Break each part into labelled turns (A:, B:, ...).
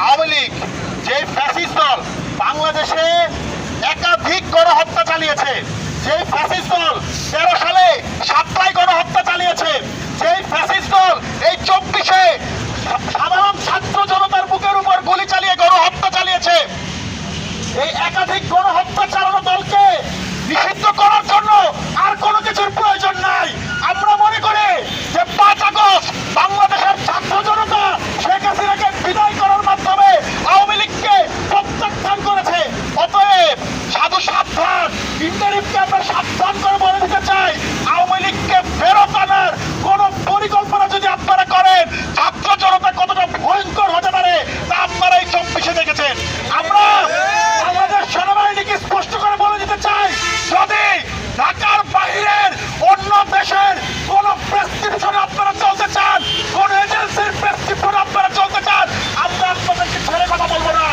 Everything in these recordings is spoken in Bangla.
A: আওয়ামী লীগ যে ফ্যাসিস্ট দল বাংলাদেশে একাধিক গণহত্যা চালিয়েছে, যে ফ্যাসিস্ট দল 13 সালে সাতটায় গণহত্যা চালিয়েছে, যে ফ্যাসিস্ট দল এই 24-এ সাধারণ ছাত্র জনতার বুকের উপর গুলি চালিয়ে গণহত্যা চালিয়েছে, এই একাধিক গণহত্যা চালানো দলকে নিষিদ্ধ করার জন্য আর কোনো কিছুর প্রয়োজন নাই। আমরা মনে করি যে 5 আগস্ট বাংলাদেশের ছাত্র জনতা শেখ হাসিনাকে বিদায় করার মাধ্যমে আওয়ামী লীগকে প্রত্যাখ্যান করেছে। অতএব সাধু সাবধান, ইন্টারিমকে আমরা সাবধান করে বলে দিতে চাই, আওয়ামী লীগকে ফেরত আনার কোন পরিকল্পনা যদি আপনারা করেন, ছাত্র জনতা কতটা ভয়ঙ্কর হতে পারে তা আপনারা এই 24-এ দেখেছেন। আমরা আমাদের সেনাবাহিনীকে স্পষ্ট করে বলে দিতে চাই, যদি ঢাকার বাইরের অন্য দেশের কোন প্রেসক্রিপশনে আপনারা চলতে চান, কোন এজেন্সির প্রেসক্রিপশনে আপনারা চলতে চান, আমরা আপনাদেরকে ছেড়ে কথা বলবো না।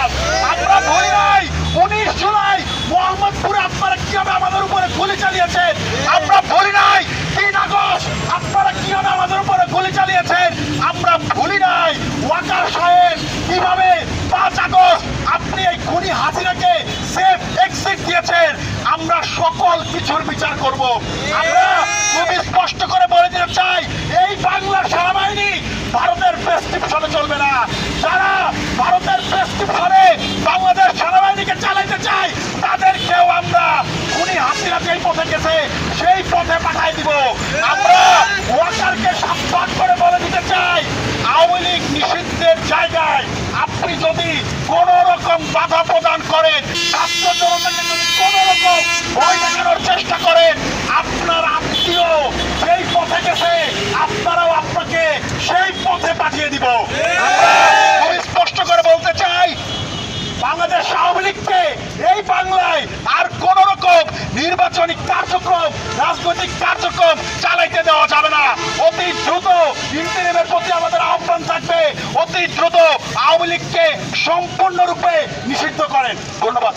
A: আমরা ভুলি নাই 19 জুলাই মোহাম্মদপুরে আপনারা কিভাবে আমাদের উপরে গুলি চালিয়েছেন, আমরা ভুলি নাই 3 আগস্ট আপনারা কিভাবে আমাদের উপরে গুলি চালিয়েছেন, আমরা ভুলি নাই ওয়াকার সাহেব কিভাবে 5 আগস্ট আপনি এই খুনি হাসিনাকে সেফ এক্সিট দিয়েছেন। আমরা সকল কিছুর বিচার করব। আমরা খুব স্পষ্ট করে বলে দিতে চাই, এই বাংলার সেনাবাহিনী ভারতের প্রেসক্রিপশনে চলবে না। যারা ভারতের প্রেসক্রিপশনে বাংলাদেশ সেনাবাহিনীকে চালাইতে চায়, তাদেরকেও আমরা খুনি হাসিনা যেই পথে গেছে সেই পথে পাঠাই দিব। আমরা ওয়াকারকে সাবধান করে বলে দিতে চাই, আওয়ামী লীগ নিষিদ্ধের জায়গায় আপনি যদি কোন রকম বাধা প্রদান করেন, ছাত্র জনতাকে যদি কোন রকম ভয় দেখানোর চেষ্টা করেন, আপনার আত্মীয় সেই পথে গেছে, আপনারাও আপনাকে সেই পথে পাঠিয়ে দিব। আমরা খুব স্পষ্ট করে বলতে চাই, বাংলাদেশ আওয়ামী লীগকে এই বাংলায় আর কোন রকম নির্বাচনী কার্যক্রম, রাজনৈতিক কার্যক্রম চালাইতে দেওয়া যাবে না। অতি দ্রুত ইন্টারিমের প্রতি আমাদের আহ্বান থাকবে, অতি দ্রুত আওয়ামী লীগকে সম্পূর্ণরূপে নিষিদ্ধ করেন। ধন্যবাদ।